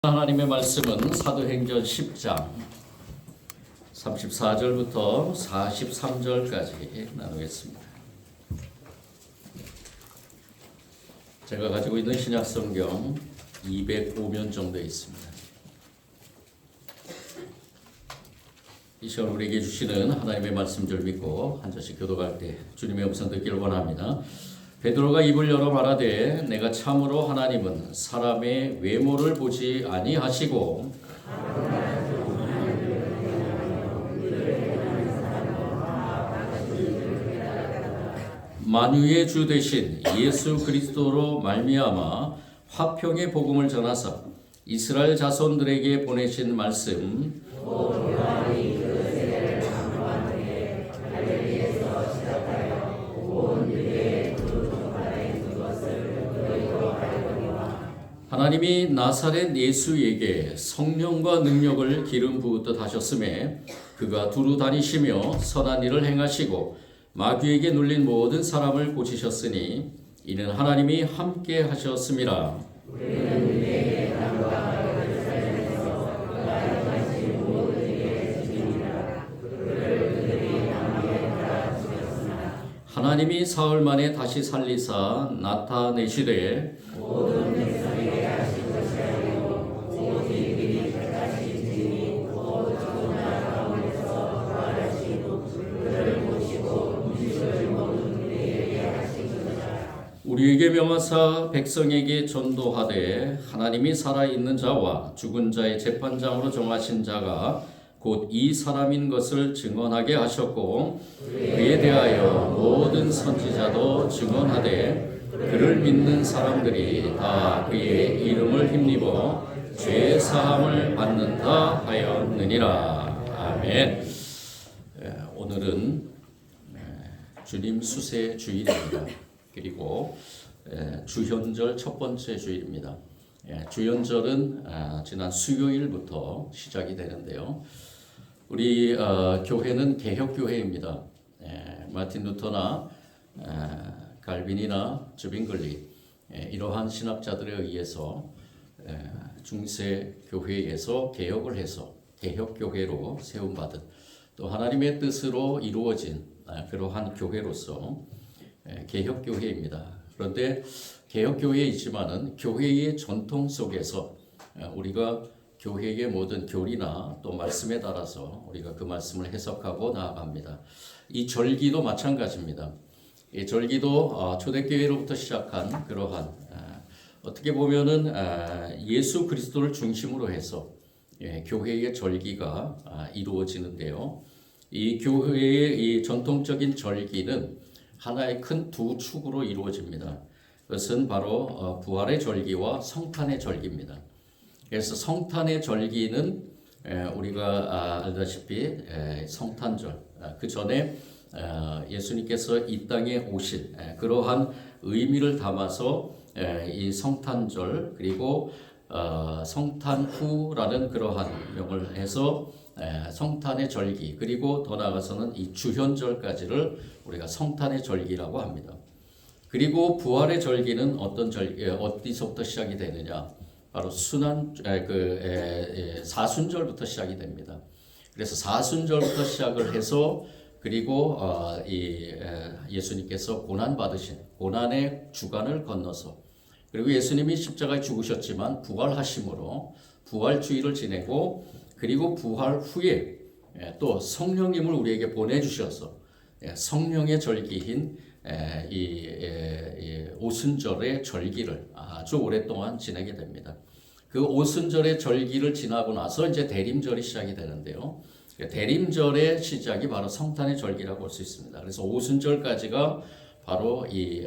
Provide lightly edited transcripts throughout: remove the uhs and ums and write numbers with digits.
하나님의 말씀은 사도행전 10장 34절부터 43절까지 나누겠습니다. 제가 가지고 있는 신약성경 205면 정도 있습니다. 이 시간 우리에게 주시는 하나님의 말씀을 믿고 한 절씩 교독할 때 주님의 음성 듣기를 원합니다. 베드로가 입을 열어 말하되 내가 참으로 하나님은 사람의 외모를 보지 아니하시고 만유의 주 되신 예수 그리스도로 말미암아 화평의 복음을 전하사 이스라엘 자손들에게 보내신 말씀 하나님이 나사렛 예수에게 성령과 능력을 기름 부으듯 하셨음에 그가 두루 다니시며 선한 일을 행하시고 마귀에게 눌린 모든 사람을 고치셨으니 이는 하나님이 함께 하셨음이라. 하나님이 사흘 만에 다시 살리사 나타내시되 우리에게 명하사 백성에게 전도하되 하나님이 살아있는 자와 죽은 자의 재판장으로 정하신 자가 곧 이 사람인 것을 증언하게 하셨고 그에 대하여 모든 선지자도 증언하되 그를 믿는 사람들이 다 그의 이름을 힘입어 죄 사함을 받는다 하였느니라. 아멘. 오늘은 주님 수세 주일입니다. 그리고 주현절 첫 번째 주일입니다. 주현절은 지난 수요일부터 시작이 되는데요. 우리 교회는 개혁교회입니다. 마틴 루터나 갈빈이나 즈빙글리 이러한 신학자들에 의해서 중세 교회에서 개혁을 해서 개혁교회로 세움받은 또 하나님의 뜻으로 이루어진 그러한 교회로서 개혁교회입니다. 그런데 개혁교회이지만은 교회의 전통 속에서 우리가 교회의 모든 교리나 또 말씀에 따라서 우리가 그 말씀을 해석하고 나아갑니다. 이 절기도 마찬가지입니다. 이 절기도 초대교회로부터 시작한 그러한 어떻게 보면은 예수 그리스도를 중심으로 해서 교회의 절기가 이루어지는데요. 이 교회의 이 전통적인 절기는 하나의 큰 두 축으로 이루어집니다. 그것은 바로 부활의 절기와 성탄의 절기입니다. 그래서 성탄의 절기는 우리가 알다시피 성탄절 그 전에 예수님께서 이 땅에 오신 그러한 의미를 담아서 이 성탄절 그리고 성탄 후라는 그러한 명을 해서 성탄의 절기 그리고 더 나아가서는 이 주현절까지를 우리가 성탄의 절기라고 합니다. 그리고 부활의 절기는 어떤 절기 어디서부터 시작이 되느냐? 바로 사순절부터 시작이 됩니다. 그래서 사순절부터 시작을 해서 그리고 예수님께서 고난 받으신 고난의 주간을 건너서 그리고 예수님이 십자가에 죽으셨지만 부활하심으로 부활주의를 지내고 그리고 부활 후에 또 성령님을 우리에게 보내주셔서 성령의 절기인 이 오순절의 절기를 아주 오랫동안 지내게 됩니다. 그 오순절의 절기를 지나고 나서 이제 대림절이 시작이 되는데요. 대림절의 시작이 바로 성탄의 절기라고 볼 수 있습니다. 그래서 오순절까지가 바로 이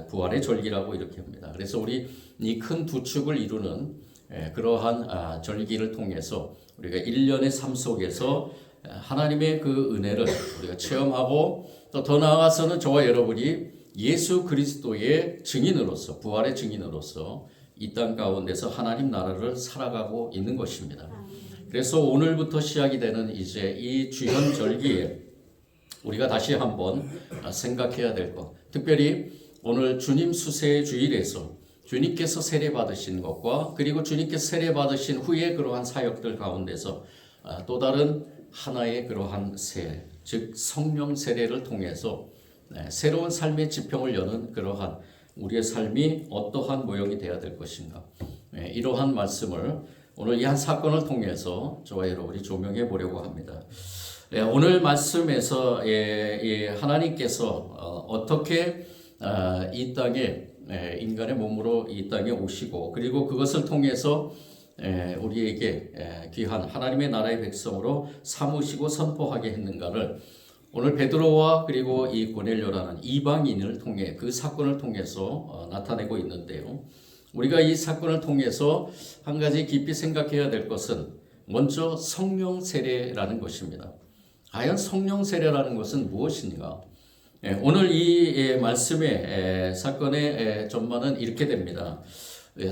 부활의 절기라고 이렇게 합니다. 그래서 우리 이 큰 두 축을 이루는 그러한 절기를 통해서 우리가 1년의 삶 속에서 하나님의 그 은혜를 우리가 체험하고 또 더 나아가서는 저와 여러분이 예수 그리스도의 증인으로서 부활의 증인으로서 이 땅 가운데서 하나님 나라를 살아가고 있는 것입니다. 그래서 오늘부터 시작이 되는 이제 이 주현절기에 우리가 다시 한번 생각해야 될 것, 특별히 오늘 주님 수세 주일에서 주님께서 세례 받으신 것과 그리고 주님께서 세례 받으신 후에 그러한 사역들 가운데서 또 다른 하나의 그러한 세례, 즉 성령 세례를 통해서 새로운 삶의 지평을 여는 그러한 우리의 삶이 어떠한 모형이 되어야 될 것인가, 이러한 말씀을 오늘 이 한 사건을 통해서 저와 여러분이 조명해 보려고 합니다. 오늘 말씀에서 하나님께서 어떻게 이 땅에 인간의 몸으로 이 땅에 오시고 그리고 그것을 통해서 우리에게 귀한 하나님의 나라의 백성으로 삼으시고 선포하게 했는가를 오늘 베드로와 그리고 이 고넬료라는 이방인을 통해 그 사건을 통해서 나타내고 있는데요. 우리가 이 사건을 통해서 한 가지 깊이 생각해야 될 것은 먼저 성령 세례라는 것입니다. 과연 성령 세례라는 것은 무엇인가? 오늘 이 말씀의 사건의 전말은 이렇게 됩니다.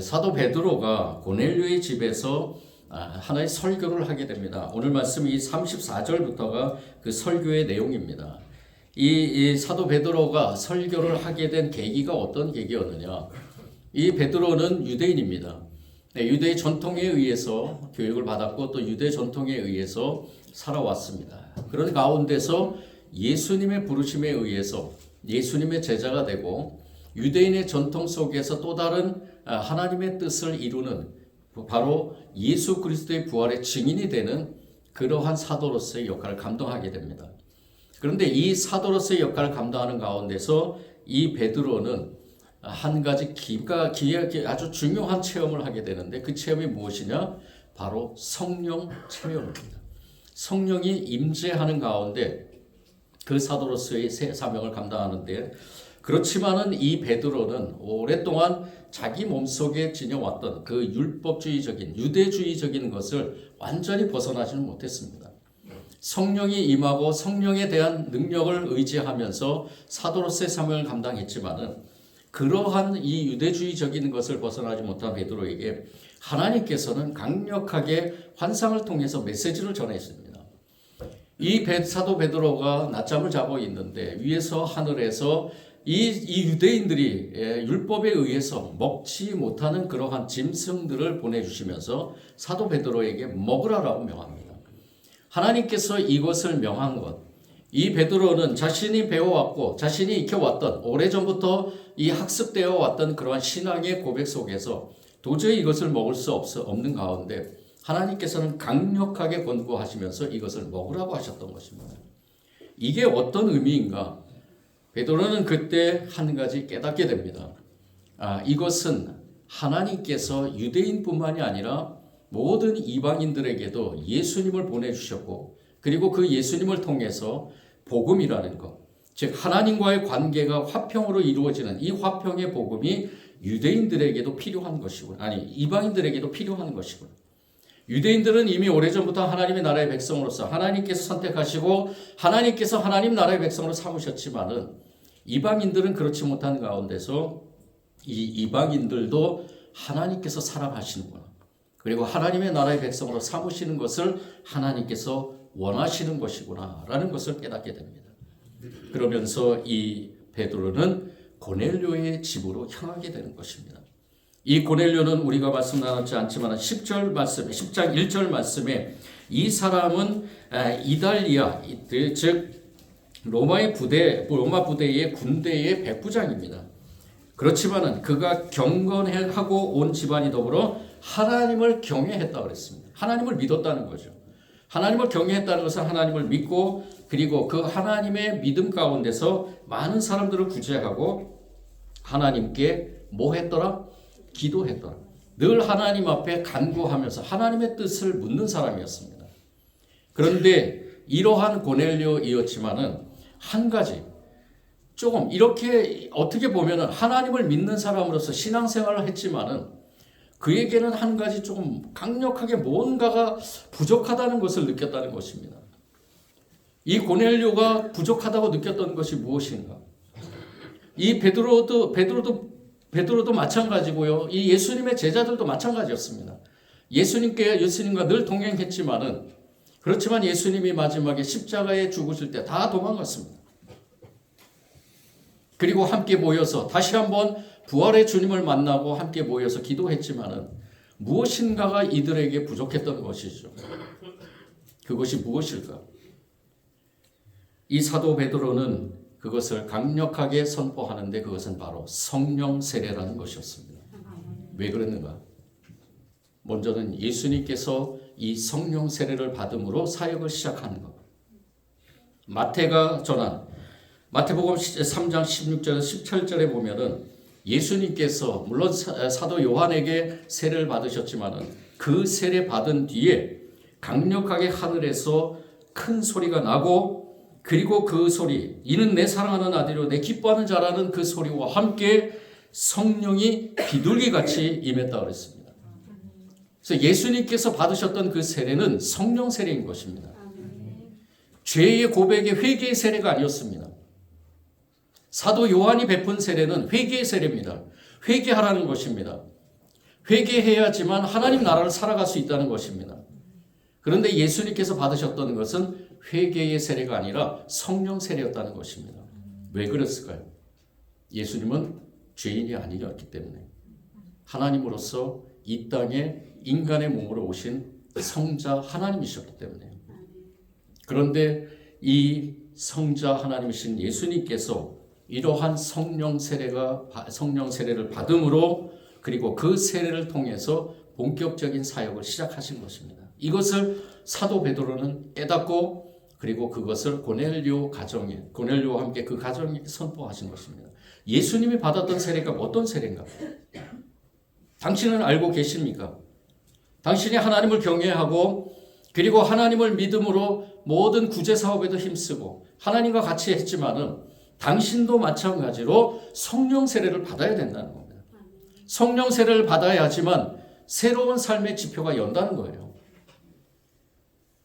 사도 베드로가 고넬료의 집에서 하나의 설교를 하게 됩니다. 오늘 말씀 이 34절부터가 그 설교의 내용입니다. 이 사도 베드로가 설교를 하게 된 계기가 어떤 계기였느냐? 이 베드로는 유대인입니다. 유대의 전통에 의해서 교육을 받았고 또 유대 전통에 의해서 살아왔습니다. 그런 가운데서 예수님의 부르심에 의해서 예수님의 제자가 되고 유대인의 전통 속에서 또 다른 하나님의 뜻을 이루는 바로 예수 그리스도의 부활의 증인이 되는 그러한 사도로서의 역할을 감당하게 됩니다. 그런데 이 사도로서의 역할을 감당하는 가운데서 이 베드로는 한 가지 아주 중요한 체험을 하게 되는데 그 체험이 무엇이냐? 바로 성령 체험입니다. 성령이 임재하는 가운데 그 사도로서의 새 사명을 감당하는데, 그렇지만은 이 베드로는 오랫동안 자기 몸속에 지녀왔던 그 율법주의적인 유대주의적인 것을 완전히 벗어나지는 못했습니다. 성령이 임하고 성령에 대한 능력을 의지하면서 사도로서의 사명을 감당했지만은 그러한 이 유대주의적인 것을 벗어나지 못한 베드로에게 하나님께서는 강력하게 환상을 통해서 메시지를 전했습니다. 이 사도 베드로가 낮잠을 자고 있는데 위에서 하늘에서 이 유대인들이 율법에 의해서 먹지 못하는 그러한 짐승들을 보내주시면서 사도 베드로에게 먹으라라고 명합니다. 하나님께서 이것을 명한 것, 이 베드로는 자신이 배워왔고 자신이 익혀왔던 오래전부터 이 학습되어 왔던 그러한 신앙의 고백 속에서 도저히 이것을 먹을 수 없는 가운데 하나님께서는 강력하게 권고하시면서 이것을 먹으라고 하셨던 것입니다. 이게 어떤 의미인가? 베드로는 그때 한 가지 깨닫게 됩니다. 이것은 하나님께서 유대인뿐만이 아니라 모든 이방인들에게도 예수님을 보내주셨고 그리고 그 예수님을 통해서 복음이라는 것, 즉 하나님과의 관계가 화평으로 이루어지는 이 화평의 복음이 유대인들에게도 필요한 것이구나. 이방인들에게도 필요한 것이구나. 유대인들은 이미 오래전부터 하나님의 나라의 백성으로서 하나님께서 선택하시고 하나님께서 하나님 나라의 백성으로 삼으셨지만은 이방인들은 그렇지 못한 가운데서 이 이방인들도 하나님께서 사랑하시는구나. 그리고 하나님의 나라의 백성으로 삼으시는 것을 하나님께서 원하시는 것이구나 라는 것을 깨닫게 됩니다. 그러면서 이 베드로는 고넬료의 집으로 향하게 되는 것입니다. 이 고넬료는 우리가 말씀 나눴지 않지만 10장 1절 말씀에 이 사람은 이달리아, 즉 로마 부대의 군대의 백부장입니다. 그렇지만은 그가 경건하고 온 집안이 더불어 하나님을 경외했다고 그랬습니다. 하나님을 믿었다는 거죠. 하나님을 경외했다는 것은 하나님을 믿고 그리고 그 하나님의 믿음 가운데서 많은 사람들을 구제하고 하나님께 뭐 했더라? 기도했더라. 늘 하나님 앞에 간구하면서 하나님의 뜻을 묻는 사람이었습니다. 그런데 이러한 고넬료이었지만은 한 가지 조금 이렇게 어떻게 보면은 하나님을 믿는 사람으로서 신앙생활을 했지만은 그에게는 한 가지 조금 강력하게 뭔가가 부족하다는 것을 느꼈다는 것입니다. 이 고넬료가 부족하다고 느꼈던 것이 무엇인가? 이 베드로도 마찬가지고요. 이 예수님의 제자들도 마찬가지였습니다. 예수님과 늘 동행했지만은 그렇지만 예수님이 마지막에 십자가에 죽으실 때 다 도망갔습니다. 그리고 함께 모여서 다시 한번 부활의 주님을 만나고 함께 모여서 기도했지만은 무엇인가가 이들에게 부족했던 것이죠. 그것이 무엇일까? 이 사도 베드로는 그것을 강력하게 선포하는데 그것은 바로 성령 세례라는 것이었습니다. 왜 그랬는가? 먼저는 예수님께서 이 성령 세례를 받음으로 사역을 시작하는 것. 마태가 전한 마태복음 3장 16절에서 17절에 보면은 예수님께서 물론 사도 요한에게 세례를 받으셨지만은 그 세례 받은 뒤에 강력하게 하늘에서 큰 소리가 나고 그리고 그 소리 이는 내 사랑하는 아들이요 내 기뻐하는 자라는 그 소리와 함께 성령이 비둘기같이 임했다 그랬습니다. 그래서 예수님께서 받으셨던 그 세례는 성령 세례인 것입니다. 죄의 고백의 회개의 세례가 아니었습니다. 사도 요한이 베푼 세례는 회개의 세례입니다. 회개하라는 것입니다. 회개해야지만 하나님 나라를 살아갈 수 있다는 것입니다. 그런데 예수님께서 받으셨던 것은 회개의 세례가 아니라 성령 세례였다는 것입니다. 왜 그랬을까요? 예수님은 죄인이 아니었기 때문에 하나님으로서 이 땅에 인간의 몸으로 오신 성자 하나님이셨기 때문에 그런데 이 성자 하나님이신 예수님께서 이러한 성령 세례를 받음으로 그리고 그 세례를 통해서 본격적인 사역을 시작하신 것입니다. 이것을 사도 베드로는 깨닫고 그리고 그것을 고넬료와 함께 그 가정에 선포하신 것입니다. 예수님이 받았던 세례가 어떤 세례인가? 당신은 알고 계십니까? 당신이 하나님을 경외하고 그리고 하나님을 믿음으로 모든 구제 사업에도 힘쓰고 하나님과 같이 했지만은 당신도 마찬가지로 성령 세례를 받아야 된다는 겁니다. 성령 세례를 받아야 하지만 새로운 삶의 지표가 연다는 거예요.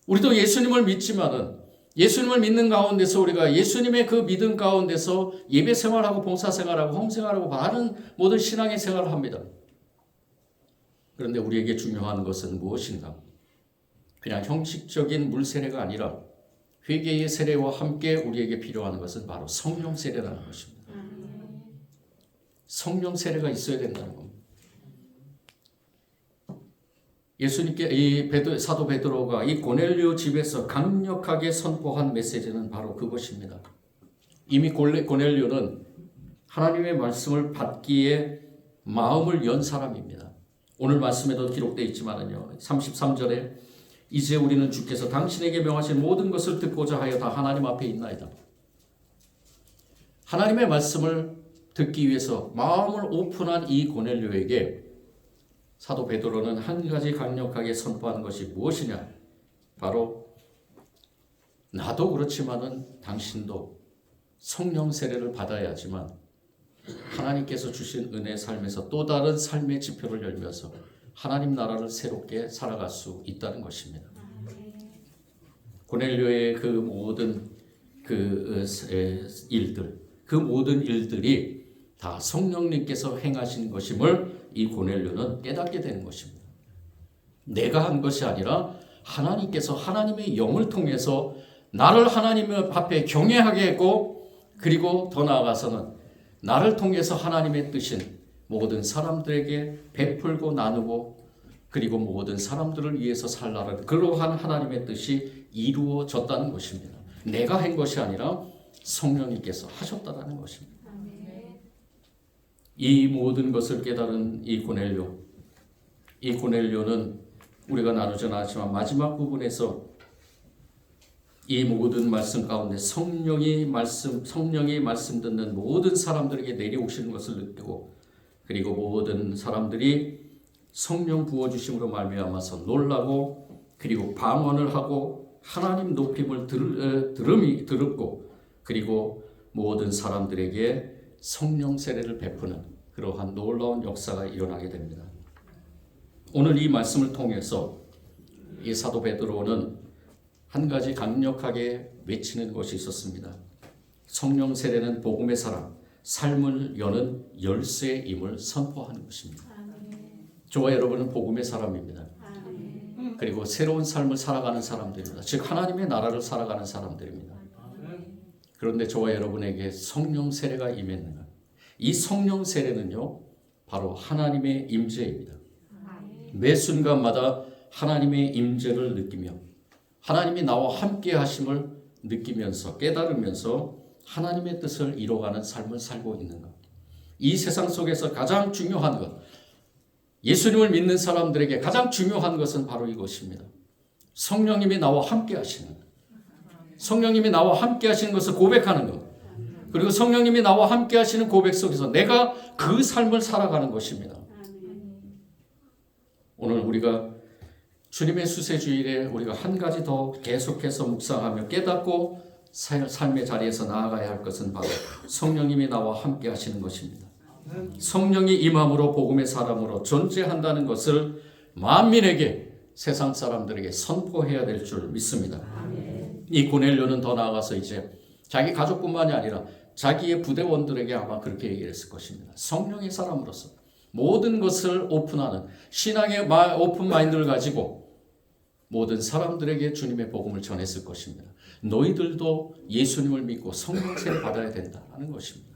우리도 예수님을 믿지만은 예수님을 믿는 가운데서 우리가 예수님의 그 믿음 가운데서 예배 생활하고 봉사 생활하고 헌금 생활하고 많은 모든 신앙의 생활을 합니다. 그런데 우리에게 중요한 것은 무엇인가? 그냥 형식적인 물 세례가 아니라 회개의 세례와 함께 우리에게 필요한 것은 바로 성령 세례라는 것입니다. 성령 세례가 있어야 된다는 겁니다. 예수님께 이 사도 베드로가 이 고넬료 집에서 강력하게 선포한 메시지는 바로 그것입니다. 이미 고넬료는 하나님의 말씀을 받기에 마음을 연 사람입니다. 오늘 말씀에도 기록되어 있지만은요. 33절에 이제 우리는 주께서 당신에게 명하신 모든 것을 듣고자 하여 다 하나님 앞에 있나이다. 하나님의 말씀을 듣기 위해서 마음을 오픈한 이 고넬료에게 사도 베드로는 한 가지 강력하게 선포하는 것이 무엇이냐? 바로 나도 그렇지만은 당신도 성령 세례를 받아야 하지만 하나님께서 주신 은혜의 삶에서 또 다른 삶의 지표를 열면서 하나님 나라를 새롭게 살아갈 수 있다는 것입니다. 고넬료의 그 모든 일들, 그 모든 일들이 다 성령님께서 행하신 것임을 이 고넬료는 깨닫게 되는 것입니다. 내가 한 것이 아니라 하나님께서 하나님의 영을 통해서 나를 하나님 앞에 경외하게 했고 그리고 더 나아가서는 나를 통해서 하나님의 뜻인 모든 사람들에게 베풀고 나누고 그리고 모든 사람들을 위해서 살라는 그러한 하나님의 뜻이 이루어졌다는 것입니다. 내가 한 것이 아니라 성령님께서 하셨다는 것입니다. 이 모든 것을 깨달은 이 고넬료는 우리가 나누지 않았지만 마지막 부분에서 이 모든 말씀 가운데 성령이 말씀 듣는 모든 사람들에게 내려오시는 것을 느끼고 그리고 모든 사람들이 성령 부어주심으로 말미암아서 놀라고 그리고 방언을 하고 하나님 높임을 들었고 그리고 모든 사람들에게 성령 세례를 베푸는 그러한 놀라운 역사가 일어나게 됩니다. 오늘 이 말씀을 통해서 이 사도 베드로는 한 가지 강력하게 외치는 것이 있었습니다. 성령 세례는 복음의 사람, 삶을 여는 열쇠임을 선포하는 것입니다. 저와 여러분은 복음의 사람입니다. 그리고 새로운 삶을 살아가는 사람들입니다. 즉 하나님의 나라를 살아가는 사람들입니다. 그런데 저와 여러분에게 성령 세례가 임했는가? 이 성령 세례는요, 바로 하나님의 임재입니다. 매 순간마다 하나님의 임재를 느끼며 하나님이 나와 함께 하심을 느끼면서 깨달으면서 하나님의 뜻을 이뤄가는 삶을 살고 있는 것. 이 세상 속에서 가장 중요한 것, 예수님을 믿는 사람들에게 가장 중요한 것은 바로 이것입니다. 성령님이 나와 함께 하시는 것. 성령님이 나와 함께 하시는 것을 고백하는 것. 그리고 성령님이 나와 함께 하시는 고백 속에서 내가 그 삶을 살아가는 것입니다. 오늘 우리가 주님의 수세주일에 우리가 한 가지 더 계속해서 묵상하며 깨닫고 삶의 자리에서 나아가야 할 것은 바로 성령님이 나와 함께 하시는 것입니다. 성령이 임함으로 복음의 사람으로 존재한다는 것을 만민에게, 세상 사람들에게 선포해야 될 줄 믿습니다. 이 고넬료는 더 나아가서 이제 자기 가족뿐만이 아니라 자기의 부대원들에게 아마 그렇게 얘기했을 것입니다. 성령의 사람으로서 모든 것을 오픈하는 신앙의 오픈 마인드를 가지고 모든 사람들에게 주님의 복음을 전했을 것입니다. 너희들도 예수님을 믿고 성령 세례 받아야 된다는 것입니다.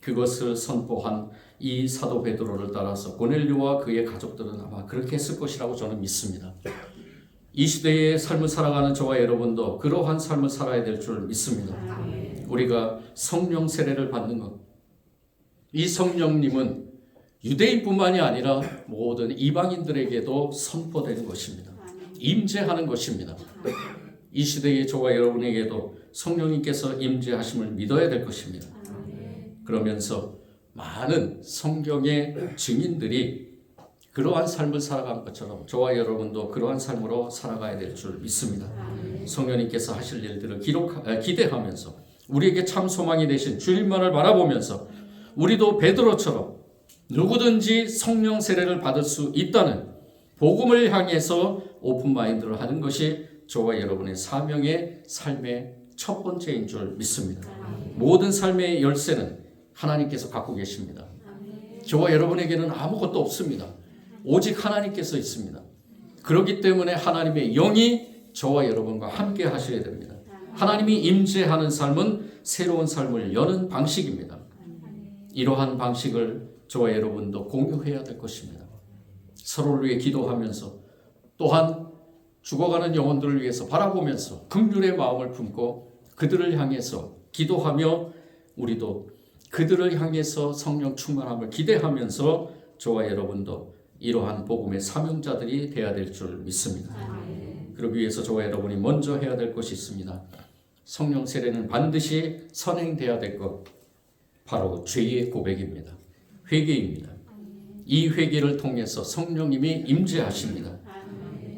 그것을 선포한 이 사도 베드로를 따라서 고넬료와 그의 가족들은 아마 그렇게 했을 것이라고 저는 믿습니다. 이 시대의 삶을 살아가는 저와 여러분도 그러한 삶을 살아야 될 줄 믿습니다. 우리가 성령 세례를 받는 것, 이 성령님은 유대인뿐만이 아니라 모든 이방인들에게도 선포되는 것입니다. 임재하는 것입니다. 이 시대의 저와 여러분에게도 성령님께서 임재하심을 믿어야 될 것입니다. 그러면서 많은 성경의 증인들이 그러한 삶을 살아간 것처럼 저와 여러분도 그러한 삶으로 살아가야 될 줄 믿습니다. 성령님께서 하실 일들을 기대하면서 우리에게 참 소망이 되신 주님만을 바라보면서 우리도 베드로처럼 누구든지 성령 세례를 받을 수 있다는 복음을 향해서 오픈 마인드를 하는 것이 저와 여러분의 사명의 삶의 첫 번째인 줄 믿습니다. 모든 삶의 열쇠는 하나님께서 갖고 계십니다. 저와 여러분에게는 아무것도 없습니다. 오직 하나님께서 있습니다. 그렇기 때문에 하나님의 영이 저와 여러분과 함께 하셔야 됩니다. 하나님이 임재하는 삶은 새로운 삶을 여는 방식입니다. 이러한 방식을 저와 여러분도 공유해야 될 것입니다. 서로를 위해 기도하면서 또한 죽어가는 영혼들을 위해서 바라보면서 긍휼의 마음을 품고 그들을 향해서 기도하며 우리도 그들을 향해서 성령 충만함을 기대하면서 저와 여러분도 이러한 복음의 사명자들이 되어야 될 줄 믿습니다. 그러기 위해서 저와 여러분이 먼저 해야 될 것이 있습니다. 성령 세례는 반드시 선행돼야 될 것, 바로 죄의 고백입니다. 회개입니다. 이 회개를 통해서 성령님이 임재하십니다.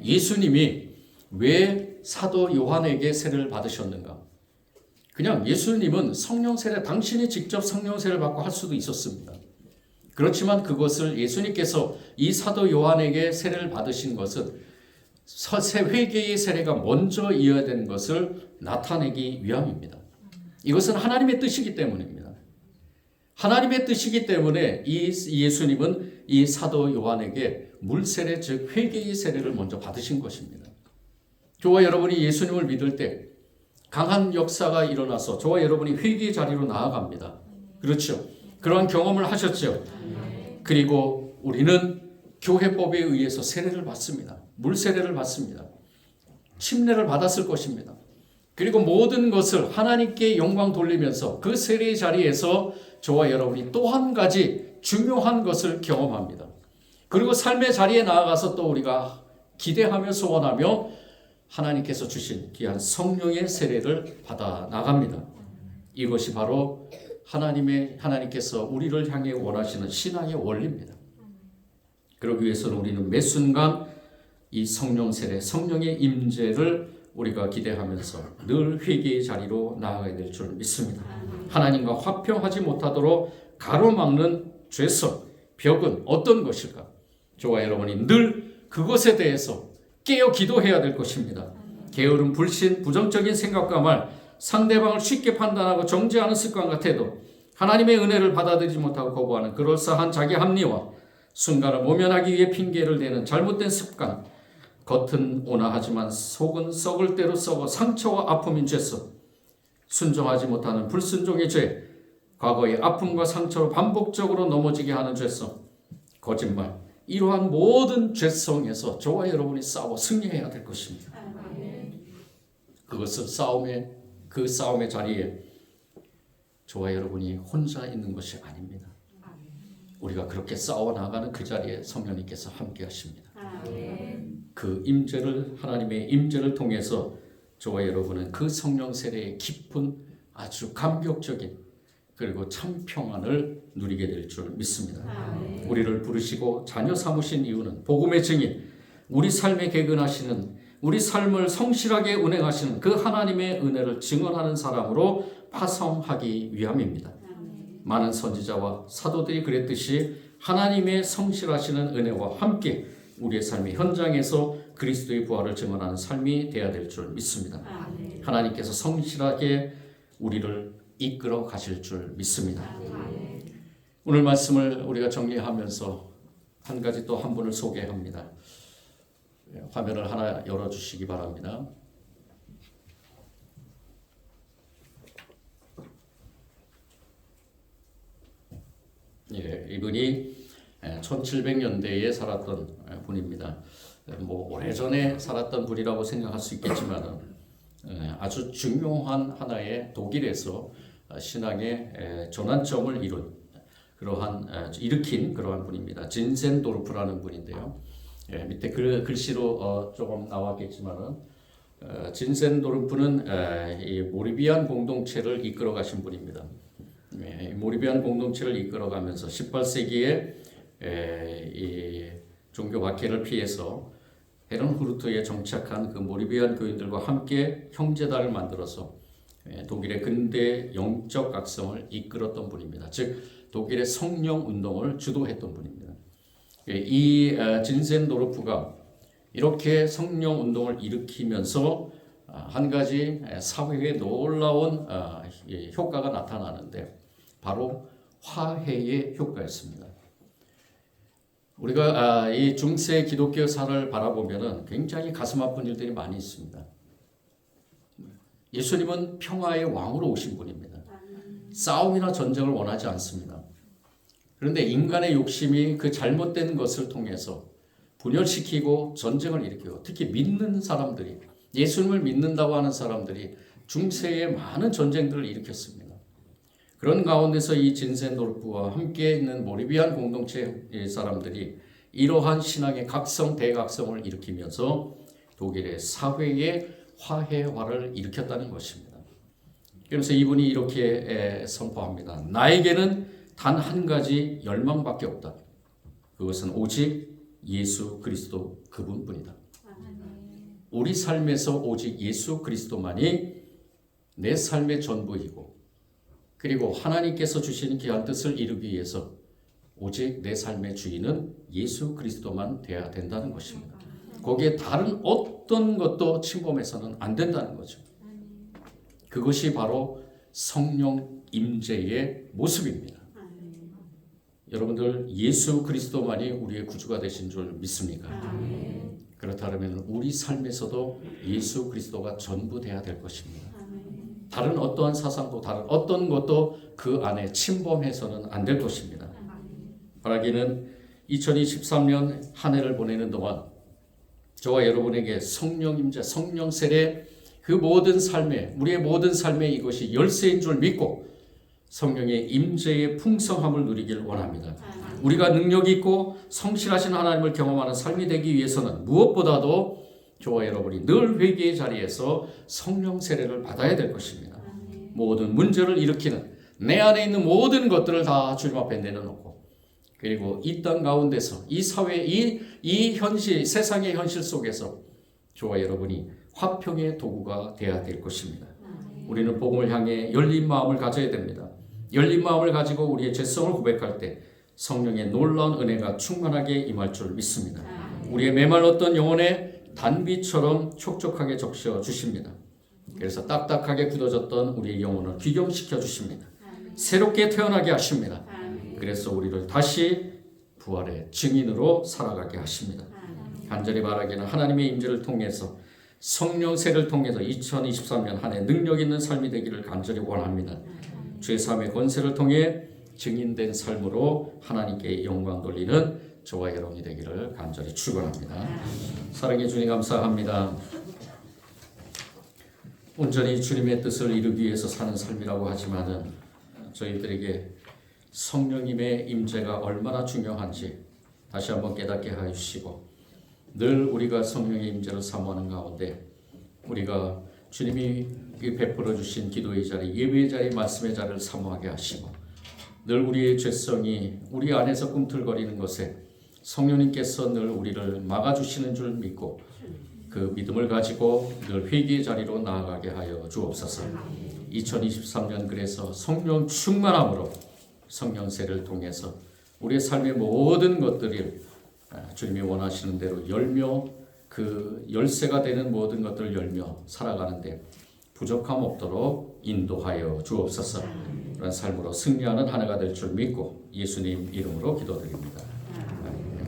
예수님이 왜 사도 요한에게 세례를 받으셨는가? 그냥 예수님은 성령 세례, 당신이 직접 성령 세례를 받고 할 수도 있었습니다. 그렇지만 그것을 예수님께서 이 사도 요한에게 세례를 받으신 것은 회개의 세례가 먼저 이어야 되는 것을 나타내기 위함입니다. 이것은 하나님의 뜻이기 때문입니다. 하나님의 뜻이기 때문에 이 예수님은 이 사도 요한에게 물세례, 즉 회개의 세례를 먼저 받으신 것입니다. 저와 여러분이 예수님을 믿을 때 강한 역사가 일어나서 저와 여러분이 회개의 자리로 나아갑니다. 그렇죠? 그러한 경험을 하셨죠? 그리고 우리는 교회법에 의해서 세례를 받습니다. 물세례를 받습니다. 침례를 받았을 것입니다. 그리고 모든 것을 하나님께 영광 돌리면서 그 세례의 자리에서 저와 여러분이 또 한 가지 중요한 것을 경험합니다. 그리고 삶의 자리에 나아가서 또 우리가 기대하며 소원하며 하나님께서 주신 귀한 성령의 세례를 받아 나갑니다. 이것이 바로 하나님께서 우리를 향해 원하시는 신앙의 원리입니다. 그러기 위해서는 우리는 매 순간 이 성령 세례, 성령의 임재를 우리가 기대하면서 늘 회개의 자리로 나아가야 될 줄 믿습니다. 하나님과 화평하지 못하도록 가로막는 죄성, 벽은 어떤 것일까? 저와 여러분이 늘 그것에 대해서 깨어 기도해야 될 것입니다. 게으름, 불신, 부정적인 생각과 말, 상대방을 쉽게 판단하고 정죄하는 습관 같아도 하나님의 은혜를 받아들이지 못하고 거부하는 그럴싸한 자기 합리화, 순간을 모면하기 위해 핑계를 대는 잘못된 습관, 겉은 온화하지만 속은 썩을 대로 썩어 상처와 아픔인 죄성, 순종하지 못하는 불순종의 죄, 과거의 아픔과 상처로 반복적으로 넘어지게 하는 죄성, 거짓말, 이러한 모든 죄성에서 저와 여러분이 싸워 승리해야 될 것입니다. 그것은 그 싸움의 자리에 저와 여러분이 혼자 있는 것이 아닙니다. 우리가 그렇게 싸워나가는 그 자리에 성령님께서 함께 하십니다. 그 임재를, 하나님의 임재를 통해서 저와 여러분은 그 성령 세례의 깊은 아주 감격적인 그리고 참 평안을 누리게 될 줄 믿습니다. 우리를 부르시고 자녀 삼으신 이유는 복음의 증인, 우리 삶에 개근하시는, 우리 삶을 성실하게 운행하시는 그 하나님의 은혜를 증언하는 사람으로 파송하기 위함입니다. 많은 선지자와 사도들이 그랬듯이 하나님의 성실하시는 은혜와 함께 우리의 삶의 현장에서 그리스도의 부활을 증언하는 삶이 되어야 될 줄 믿습니다. 하나님께서 성실하게 우리를 이끌어 가실 줄 믿습니다. 오늘 말씀을 우리가 정리하면서 한 가지 또 한 분을 소개합니다. 화면을 하나 열어주시기 바랍니다. 이분이 1700년대에 살았던 분입니다. 오래전에 살았던 분이라고 생각할 수 있겠지만 아주 중요한 하나의 독일에서 신앙의 전환점을 일으킨 그러한 분입니다. 진센도르프라는 분인데요. 밑에 글씨로 조금 나왔겠지만은 진센도르프는 이 모리비안 공동체를 이끌어 가신 분입니다. 모리비안 공동체를 이끌어가면서 18세기에 이 종교 박해를 피해서 헤른후르트에 정착한 그 모리비안 교인들과 함께 형제단을 만들어서 독일의 근대 영적 각성을 이끌었던 분입니다. 즉 독일의 성령 운동을 주도했던 분입니다. 이 진센도르프가 이렇게 성령 운동을 일으키면서 한 가지 사회에 놀라운 효과가 나타나는데 바로 화해의 효과였습니다. 우리가 이 중세 기독교사를 바라보면 굉장히 가슴 아픈 일들이 많이 있습니다. 예수님은 평화의 왕으로 오신 분입니다. 싸움이나 전쟁을 원하지 않습니다. 그런데 인간의 욕심이 그 잘못된 것을 통해서 분열시키고 전쟁을 일으키고 특히 믿는 사람들이 예수님을 믿는다고 하는 사람들이 중세에 많은 전쟁들을 일으켰습니다. 그런 가운데서 이 진센도르프와 함께 있는 모리비안 공동체 사람들이 이러한 신앙의 각성, 대각성을 일으키면서 독일의 사회의 화해화를 일으켰다는 것입니다. 그래서 이분이 이렇게 선포합니다. 나에게는 단 한 가지 열망밖에 없다. 그것은 오직 예수 그리스도 그분뿐이다. 우리 삶에서 오직 예수 그리스도만이 내 삶의 전부이고 그리고 하나님께서 주신 귀한 뜻을 이루기 위해서 오직 내 삶의 주인은 예수 그리스도만 되어야 된다는 것입니다. 거기에 다른 어떤 것도 침범해서는 안 된다는 거죠. 그것이 바로 성령 임재의 모습입니다. 여러분들 예수 그리스도만이 우리의 구주가 되신 줄 믿습니까? 그렇다면 우리 삶에서도 예수 그리스도가 전부 돼야 될 것입니다. 다른 어떠한 사상도 다른 어떤 것도 그 안에 침범해서는 안 될 것입니다. 바라기는 2023년 한 해를 보내는 동안 저와 여러분에게 성령 임재, 성령 세례 그 모든 삶에 우리의 모든 삶에 이것이 열쇠인 줄 믿고 성령의 임재의 풍성함을 누리길 원합니다. 우리가 능력 있고 성실하신 하나님을 경험하는 삶이 되기 위해서는 무엇보다도 저와 여러분이 늘 회개의 자리에서 성령 세례를 받아야 될 것입니다. 모든 문제를 일으키는 내 안에 있는 모든 것들을 다 주님 앞에 내려놓고 그리고 이 땅 가운데서 이 사회 이 현실 세상의 현실 속에서 저와 여러분이 화평의 도구가 되어야 될 것입니다. 우리는 복음을 향해 열린 마음을 가져야 됩니다. 열린 마음을 가지고 우리의 죄성을 고백할 때 성령의 놀라운 은혜가 충만하게 임할 줄 믿습니다. 우리의 메말랐던 영혼에 단비처럼 촉촉하게 적셔 주십니다. 그래서 딱딱하게 굳어졌던 우리의 영혼을 귀경시켜 주십니다. 새롭게 태어나게 하십니다. 그래서 우리를 다시 부활의 증인으로 살아가게 하십니다. 간절히 바라기는 하나님의 임재를 통해서 성령세를 통해서 2023년 한 해 능력 있는 삶이 되기를 간절히 원합니다. 죄사함의 권세를 통해 증인된 삶으로 하나님께 영광 돌리는 저와 여러분이 되기를 간절히 축원합니다. 사랑해 주님 감사합니다. 온전히 주님의 뜻을 이루기 위해서 사는 삶이라고 하지만은 저희들에게 성령님의 임재가 얼마나 중요한지 다시 한번 깨닫게 하여 주시고 늘 우리가 성령의 임재를 사모하는 가운데 우리가 주님이 베풀어 주신 기도의 자리, 예배의 자리, 말씀의 자리를 사모하게 하시고 늘 우리의 죄성이 우리 안에서 꿈틀거리는 것에 성령님께서 늘 우리를 막아주시는 줄 믿고 그 믿음을 가지고 늘 회개의 자리로 나아가게 하여 주옵소서. 2023년 그래서 성령 충만함으로 성령세를 통해서 우리의 삶의 모든 것들을 주님이 원하시는 대로 열며 그 열쇠가 되는 모든 것들을 열며 살아가는데 부족함 없도록 인도하여 주옵소서. 그런 삶으로 승리하는 한 해가 될 줄 믿고 예수님 이름으로 기도드립니다.